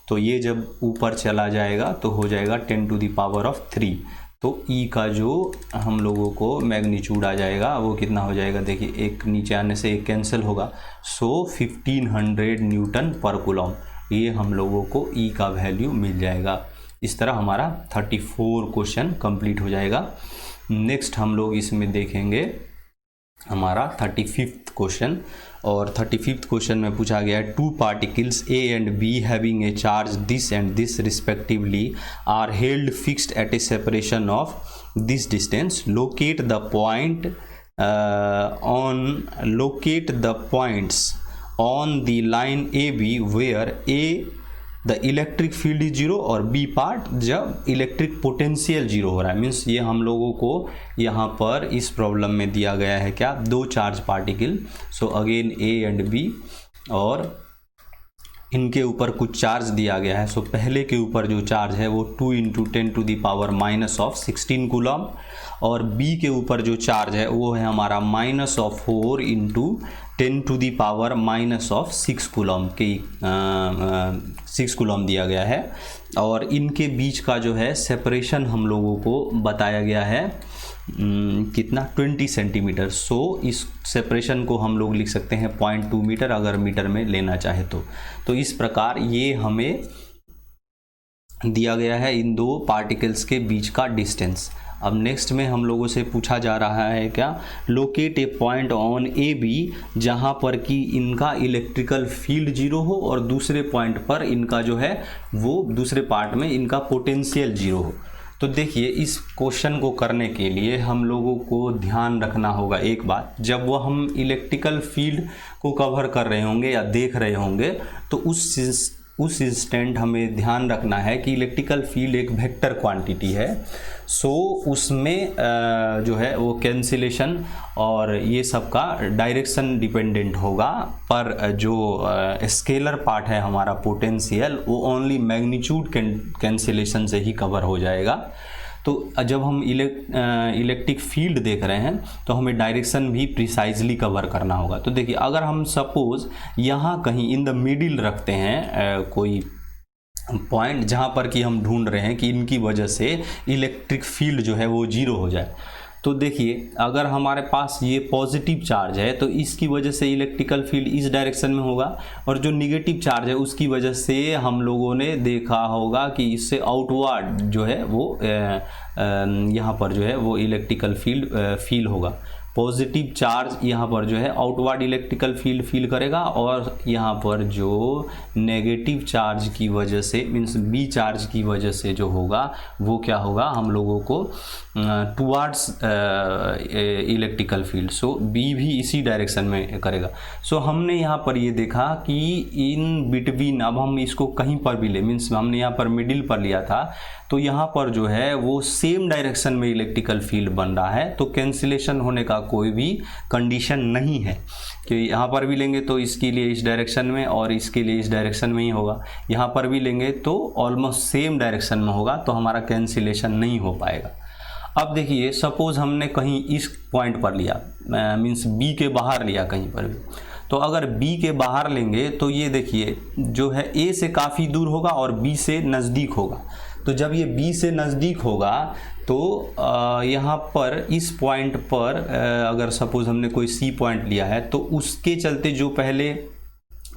तो ये जब ऊपर चला जाएगा तो हो जाएगा 10⁻3। तो E का जो हम लोगों को मैग्नीट्यूड आ जाएगा वो कितना हो जाएगा, देखिए एक नीचे आने से एक कैंसिल होगा। सो 1500 न्यूटन पर कूलम, ये हम लोगों को E का वैल्यू मिल जाएगा। इस तरह हमारा 34 क्वेश्चन कंप्लीट हो जाएगा। नेक्स्ट हम लोग इसमें देखेंगे हमारा 35th क्वेश्चन, और 35th क्वेश्चन में पूछा गया है 2 particles A and B having a charge this and this respectively are held fixed at a separation of this distance. Locate the points on the line AB where A the electric field is zero और B part जब electric potential zero हो रहा है। Means ये हम लोगों को यहाँ पर इस प्रॉब्लम में दिया गया है क्या, 2 charge particle. So again A and B, और इनके ऊपर कुछ चार्ज दिया गया है। सो पहले के ऊपर जो चार्ज है वो 2 इंटू 10⁻⁻16 कूलम, और बी के ऊपर जो चार्ज है वो है हमारा -4 इंटू 10⁻⁻6 कूलम के 6 कूलम दिया गया है। और इनके बीच का जो है सेपरेशन हम लोगों को बताया गया है कितना, 20 सेंटीमीटर। सो इस सेपरेशन को हम लोग लिख सकते हैं 0.2 मीटर अगर मीटर में लेना चाहे तो इस प्रकार ये हमें दिया गया है इन 2 पार्टिकल्स के बीच का डिस्टेंस। अब नेक्स्ट में हम लोगों से पूछा जा रहा है क्या, locate a point on A B जहाँ पर कि इनका इलेक्ट्रिकल फील्ड जीरो हो और दूसरे पॉइंट पर इनका जो है वो दूसरे पार्ट में इनका पोटेंशियल जीरो हो। तो देखिए इस क्वेश्चन को करने के लिए हम लोगों को ध्यान रखना होगा एक बात, जब वो हम इलेक्ट्रिकल फील्ड को कवर कर रहे होंगे या देख रहे होंगे तो उस इंस्टेंट हमें ध्यान रखना है कि इलेक्ट्रिकल फील्ड एक वेक्टर क्वांटिटी है। सो उसमें जो है वो कैंसिलेशन और ये सब का डायरेक्शन डिपेंडेंट होगा, पर जो स्केलर पार्ट है हमारा पोटेंशियल वो ओनली मैग्नीट्यूड कैंसिलेशन से ही कवर हो जाएगा। तो जब हम इलेक्ट्रिक फील्ड देख रहे हैं तो हमें डायरेक्शन भी प्रिसाइजली कवर करना होगा। तो देखिए अगर हम सपोज यहाँ कहीं इन द मिडिल रखते हैं कोई पॉइंट जहाँ पर कि हम ढूंढ रहे हैं कि इनकी वजह से इलेक्ट्रिक फील्ड जो है वो जीरो हो जाए, तो देखिए अगर हमारे पास ये पॉजिटिव चार्ज है तो इसकी वजह से इलेक्ट्रिकल फील्ड इस डायरेक्शन में होगा, और जो निगेटिव चार्ज है उसकी वजह से हम लोगों ने देखा होगा कि इससे आउटवर्ड जो है वो यहाँ पर जो है वो इलेक्ट्रिकल फील्ड फील होगा। पॉजिटिव चार्ज यहाँ पर जो है आउटवर्ड इलेक्ट्रिकल फील्ड फील करेगा, और यहाँ पर जो नेगेटिव चार्ज की वजह से मीन्स बी चार्ज की वजह से जो होगा वो क्या होगा, हम लोगों को टुवार्ड्स इलेक्ट्रिकल फील्ड। सो बी भी इसी डायरेक्शन में करेगा। सो हमने यहाँ पर ये देखा कि इन बिटवीन, अब हम इसको कहीं पर भी ले, मीन्स हमने यहाँ पर मिडिल पर लिया था तो यहाँ पर जो है वो सेम डायरेक्शन में इलेक्ट्रिकल फील्ड बन रहा है, तो कैंसिलेशन होने का कोई भी कंडीशन नहीं है कि यहाँ पर भी लेंगे तो इसके लिए इस डायरेक्शन में और इसके लिए इस डायरेक्शन में ही होगा, यहाँ पर भी लेंगे तो ऑलमोस्ट सेम डायरेक्शन में होगा, तो हमारा कैंसिलेशन नहीं हो पाएगा। अब देखिए सपोज हमने कहीं इस पॉइंट पर लिया, मीन्स बी के बाहर लिया कहीं पर भी, तो अगर बी के बाहर लेंगे तो ये देखिए जो है ए से काफ़ी दूर होगा और बी से नज़दीक होगा। तो जब ये बी से नज़दीक होगा तो यहाँ पर इस पॉइंट पर अगर सपोज हमने कोई सी पॉइंट लिया है तो उसके चलते जो पहले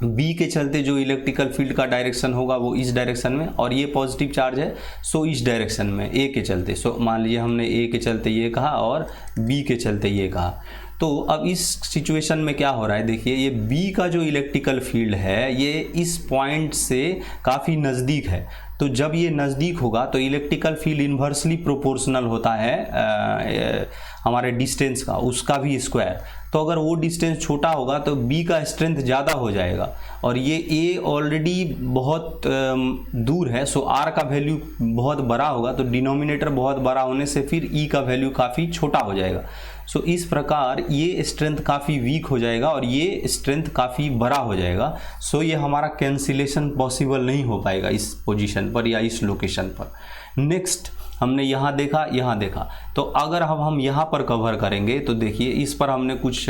बी के चलते जो इलेक्ट्रिकल फील्ड का डायरेक्शन होगा वो इस डायरेक्शन में, और ये पॉजिटिव चार्ज है सो इस डायरेक्शन में ए के चलते। सो मान लीजिए हमने ए के चलते ये कहा और बी के चलते ये कहा, तो अब इस सिचुएशन में क्या हो रहा है, देखिए ये B का जो इलेक्ट्रिकल फील्ड है ये इस पॉइंट से काफ़ी नज़दीक है। तो जब ये नज़दीक होगा तो इलेक्ट्रिकल फील्ड इन्वर्सली प्रोपोर्शनल होता है हमारे डिस्टेंस का, उसका भी स्क्वायर। तो अगर वो डिस्टेंस छोटा होगा तो B का स्ट्रेंथ ज़्यादा हो जाएगा, और ये A ऑलरेडी बहुत दूर है, सो R का वैल्यू बहुत बड़ा होगा, तो डिनोमिनेटर बहुत बड़ा होने से फिर E का वैल्यू काफ़ी छोटा हो जाएगा। सो इस प्रकार ये स्ट्रेंथ काफ़ी वीक हो जाएगा और ये स्ट्रेंथ काफ़ी बड़ा हो जाएगा। सो ये हमारा कैंसिलेशन पॉसिबल नहीं हो पाएगा इस पोजीशन पर या इस लोकेशन पर। नेक्स्ट हमने यहाँ देखा, तो अगर हम यहाँ पर कवर करेंगे तो देखिए इस पर हमने कुछ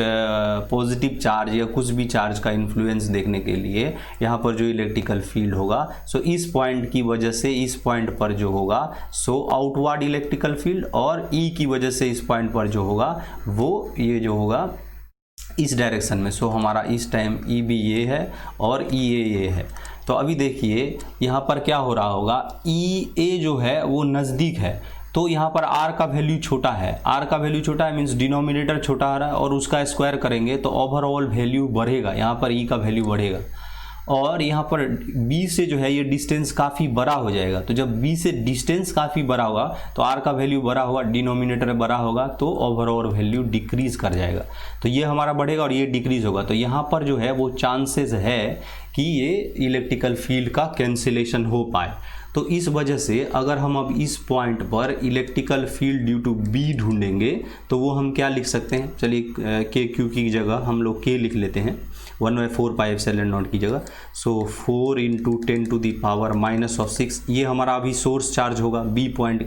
पॉजिटिव चार्ज या कुछ भी चार्ज का इन्फ्लुएंस देखने के लिए यहाँ पर जो इलेक्ट्रिकल फील्ड होगा, सो इस पॉइंट की वजह से इस पॉइंट पर जो होगा सो आउटवर्ड इलेक्ट्रिकल फील्ड, और ई की वजह से इस पॉइंट पर जो होगा वो ये जो होगा इस डायरेक्शन में। सो हमारा इस टाइम ई बी ये है और ई ए है। तो अभी देखिए यहाँ पर क्या हो रहा होगा, ई ए जो है वो नज़दीक है, तो यहाँ पर R का वैल्यू छोटा है, R का वैल्यू छोटा है मीन्स डिनोमिनेटर छोटा आ रहा है, और उसका स्क्वायर करेंगे तो ओवरऑल वैल्यू बढ़ेगा, यहाँ पर E का वैल्यू बढ़ेगा। और यहाँ पर B से जो है ये डिस्टेंस काफ़ी बड़ा हो जाएगा, तो जब B से डिस्टेंस काफ़ी बड़ा होगा तो R का वैल्यू बड़ा होगा, डिनोमिनेटर बड़ा होगा, तो ओवरऑल वैल्यू डिक्रीज कर जाएगा। तो ये हमारा बढ़ेगा और ये डिक्रीज होगा, तो यहाँ पर जो है वो चांसेस है कि ये इलेक्ट्रिकल फील्ड का कैंसिलेशन हो पाए। तो इस वजह से अगर हम अब इस पॉइंट पर electrical field due to B ढूंढेंगे तो वो हम क्या लिख सकते हैं, चलिए के क्यू की जगह हम लोग के लिख लेते हैं, 1/4πε0 की जगह। सो 4 × 10⁻⁻6, ये हमारा अभी सोर्स चार्ज होगा B पॉइंट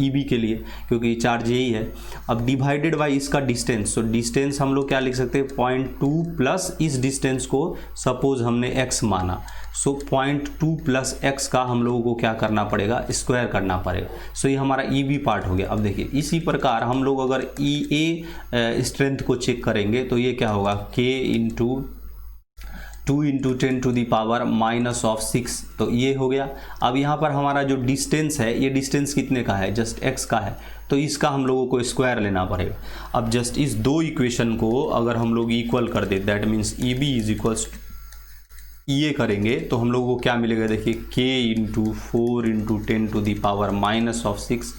EB के लिए, क्योंकि चार्ज यही है। अब डिवाइडेड बाई इसका डिस्टेंस, सो डिस्टेंस हम लोग क्या लिख सकते हैं 0.2 प्लस इस डिस्टेंस को सपोज हमने x माना, सो 0.2 प्लस x का हम लोगों को क्या करना पड़ेगा, स्क्वायर करना पड़ेगा। सो ये हमारा EB पार्ट हो गया। अब देखिए इसी प्रकार हम लोग अगर EA स्ट्रेंथ को चेक करेंगे तो ये क्या होगा, K × 2 × 10⁻⁻6, तो ये हो गया। अब यहाँ पर हमारा जो डिस्टेंस है, ये डिस्टेंस कितने का है, जस्ट x का है, तो इसका हम लोगों को स्क्वायर लेना पड़ेगा। अब जस्ट इस दो इक्वेशन को अगर हम लोग इक्वल कर दे, that means EB is equals ये करेंगे तो हम लोगों को क्या मिलेगा, देखिए K × 4 × 10⁻⁻6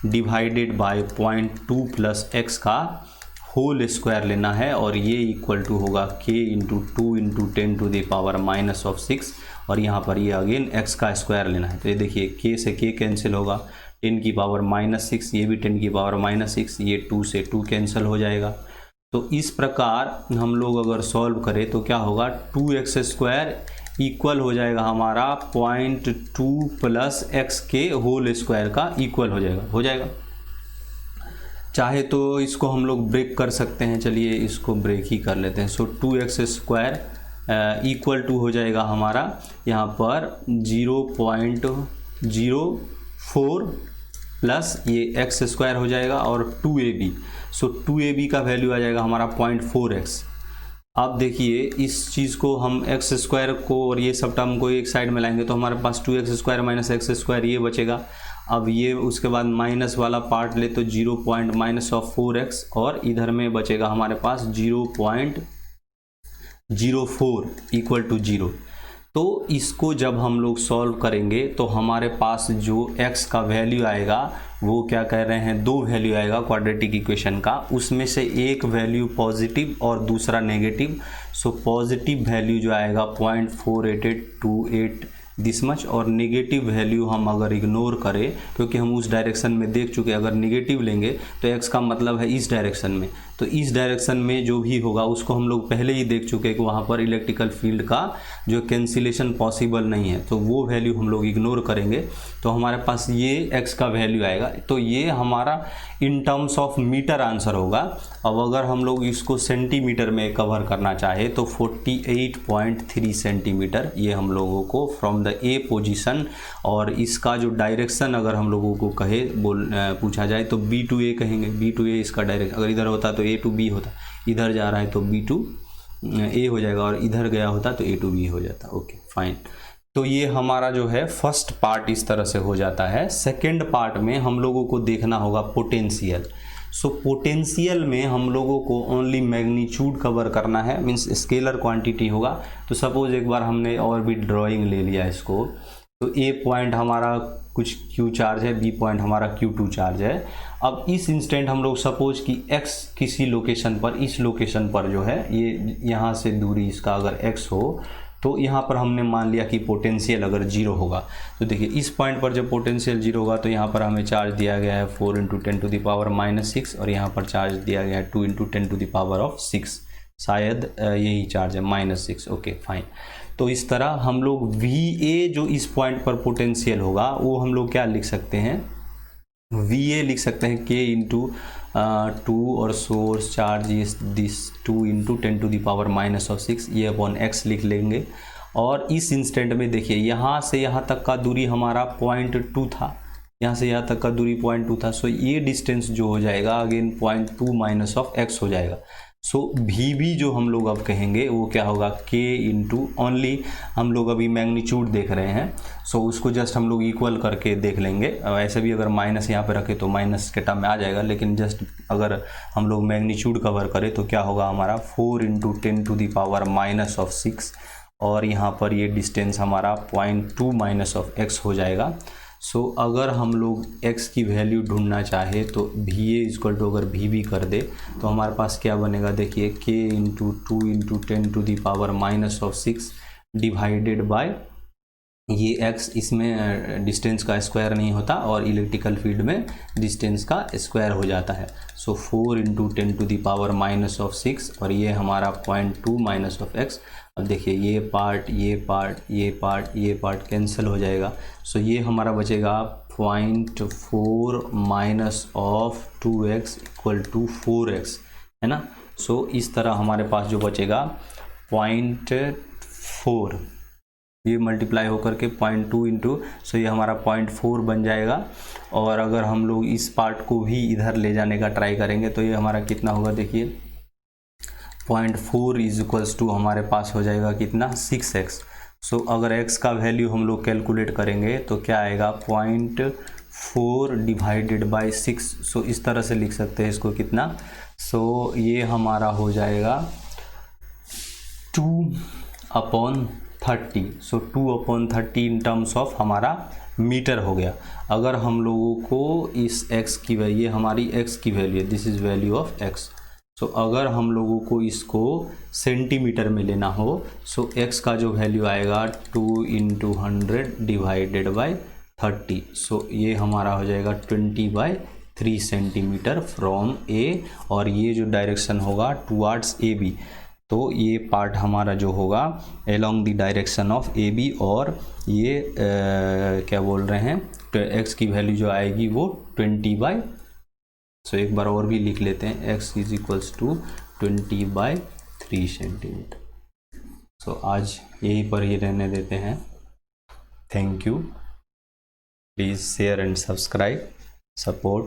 divided by 0.2 plus x का होल स्क्वायर लेना है, और ये इक्वल टू होगा K × 2 × 10⁻⁻6, और यहाँ पर ये अगेन x का स्क्वायर लेना है। तो ये देखिए K से K कैंसिल होगा, 10⁻⁻6, ये भी 10⁻⁻6, ये 2 से 2 कैंसिल हो जाएगा। तो इस प्रकार हम लोग अगर सॉल्व करें तो क्या होगा, 2x² इक्वल हो जाएगा हमारा 0.2 प्लस x के होल स्क्वायर का इक्वल हो जाएगा। चाहे तो इसको हम लोग ब्रेक कर सकते हैं, चलिए इसको ब्रेक ही कर लेते हैं। सो 2x² इक्वल टू हो जाएगा हमारा यहाँ पर 0.04 प्लस ये x² हो जाएगा और 2ab, सो 2ab का वैल्यू आ जाएगा हमारा 0.4x। अब देखिए इस चीज़ को हम x² को और ये सब टर्म को एक साइड में लाएंगे तो हमारे पास 2x² - x² ये बचेगा। अब ये उसके बाद माइनस वाला पार्ट ले तो 0.-4x, और इधर में बचेगा हमारे पास 0.04 इक्वल टू 0। तो इसको जब हम लोग सॉल्व करेंगे तो हमारे पास जो x का वैल्यू आएगा वो क्या कह रहे हैं, दो वैल्यू आएगा क्वाड्रेटिक इक्वेशन का, उसमें से एक वैल्यू पॉजिटिव और दूसरा नेगेटिव। सो पॉजिटिव वैल्यू जो आएगा 0.48828 दिस मच, और नेगेटिव वैल्यू हम अगर इग्नोर करें क्योंकि हम उस डायरेक्शन में देख चुके, अगर नेगेटिव लेंगे तो x का मतलब है इस डायरेक्शन में, तो इस डायरेक्शन में जो भी होगा उसको हम लोग पहले ही देख चुके कि वहाँ पर इलेक्ट्रिकल फील्ड का जो कैंसिलेशन पॉसिबल नहीं है, तो वो वैल्यू हम लोग इग्नोर करेंगे तो हमारे पास ये x का वैल्यू आएगा। तो ये हमारा in terms of metre answer होगा। अब अगर हम लोग इसको सेंटीमीटर में कवर करना चाहे तो 48.3 सेंटीमीटर ये हम लोगों को फ्रॉम द ए पोजीशन, और इसका जो डायरेक्शन अगर हम लोगों को पूछा जाए तो B to A कहेंगे। B to A इसका डायरेक्शन, अगर इधर होता तो A to B होता, इधर जा रहा है तो B to A हो जाएगा, और इधर गया होता तो A to B हो जाता। Okay fine. तो ये हमारा जो है फर्स्ट पार्ट इस तरह से हो जाता है। सेकेंड पार्ट में हम लोगों को देखना होगा पोटेंशियल। सो पोटेंशियल में हम लोगों को ओनली मैग्नीट्यूड कवर करना है, मीन्स स्केलर क्वांटिटी होगा। तो सपोज एक बार हमने और भी ड्राइंग ले लिया इसको, तो ए पॉइंट हमारा कुछ क्यू चार्ज है, बी पॉइंट हमारा Q2 चार्ज है। अब इस इंस्टेंट हम लोग सपोज कि x किसी लोकेशन पर, इस लोकेशन पर जो है ये यहाँ से दूरी इसका अगर x हो, तो यहाँ पर हमने मान लिया कि पोटेंशियल अगर 0 होगा। तो देखिए इस पॉइंट पर जब पोटेंशियल 0 होगा तो यहाँ पर हमें चार्ज दिया गया है 4 × 10⁻⁻6 और यहाँ पर चार्ज दिया गया है 2 × 10⁻6, शायद यही चार्ज है -6। Okay fine. तो इस तरह हम लोग VA जो इस पॉइंट पर पोटेंशियल होगा वो हम लोग क्या लिख सकते हैं, VA लिख सकते हैं K × 2 और सोर्स चार्ज इस दिस 2 × 10⁻6 ये अपॉन x लिख लेंगे। और इस इंस्टेंट में देखिए यहाँ से यहाँ तक का दूरी हमारा 0.2 था, यहाँ से यहाँ तक का दूरी 0.2 था। सो ये डिस्टेंस जो हो जाएगा अगेन 0.2 - x हो जाएगा। सो VB जो हम लोग अब कहेंगे वो क्या होगा, K × ओनली हम लोग अभी मैग्नीट्यूड देख रहे हैं, सो उसको जस्ट हम लोग इक्वल करके देख लेंगे। ऐसे भी अगर माइनस यहाँ पे रखे तो माइनस के टर्म में आ जाएगा, लेकिन जस्ट अगर हम लोग मैग्नीट्यूड कवर करें तो क्या होगा हमारा 4 × 10⁻⁻6 और यहाँ पर ये डिस्टेंस हमारा 0.2 - x हो जाएगा। सो अगर हम लोग x की वैल्यू ढूंढना चाहे तो VA = अगर VB कर दे तो हमारे पास क्या बनेगा, देखिए K × 2 × 10⁻6 डिवाइडेड बाय ये x, इसमें डिस्टेंस का स्क्वायर नहीं होता और इलेक्ट्रिकल फील्ड में डिस्टेंस का स्क्वायर हो जाता है। सो 4 × 10⁻6 और ये हमारा 0.2 - x। अब देखिए ये पार्ट ये पार्ट कैंसिल हो जाएगा। सो ये हमारा बचेगा 0.4 - 2x = 4x, है ना। सो इस तरह हमारे पास जो बचेगा 0.4, ये मल्टीप्लाई होकर के 0.2 सो ये हमारा 0.4 बन जाएगा। और अगर हम लोग इस पार्ट को भी इधर ले जाने का ट्राई करेंगे तो ये हमारा कितना होगा, देखिए 0.4 = हमारे पास हो जाएगा कितना, 6x। सो अगर x का वैल्यू हम लोग कैलकुलेट करेंगे तो क्या आएगा 0.4 डिवाइडेड बाय 6। सो इस तरह से लिख सकते हैं इसको कितना, सो ये हमारा हो जाएगा 2/30। सो 2/30 इन टर्म्स ऑफ हमारा मीटर हो गया। अगर हम लोगों को इस x की वैल्यू, ये हमारी x की वैल्यू है, this is value of x। सो अगर हम लोगों को इसको सेंटीमीटर में लेना हो, सो x का जो वैल्यू आएगा 2 × 100 डिवाइडेड बाय 30। सो ये हमारा हो जाएगा 20/3 सेंटीमीटर फ्रॉम A, और ये जो डायरेक्शन होगा टुवार्ड्स AB। तो ये पार्ट हमारा जो होगा along the direction of AB, और ये क्या बोल रहे हैं, x की वैल्यू जो आएगी वो 20/, सो एक बार और भी लिख लेते हैं, x = 20/3 सेंटीमीटर। सो आज यहीं पर ही रहने देते हैं। Thank you. Please share and subscribe, support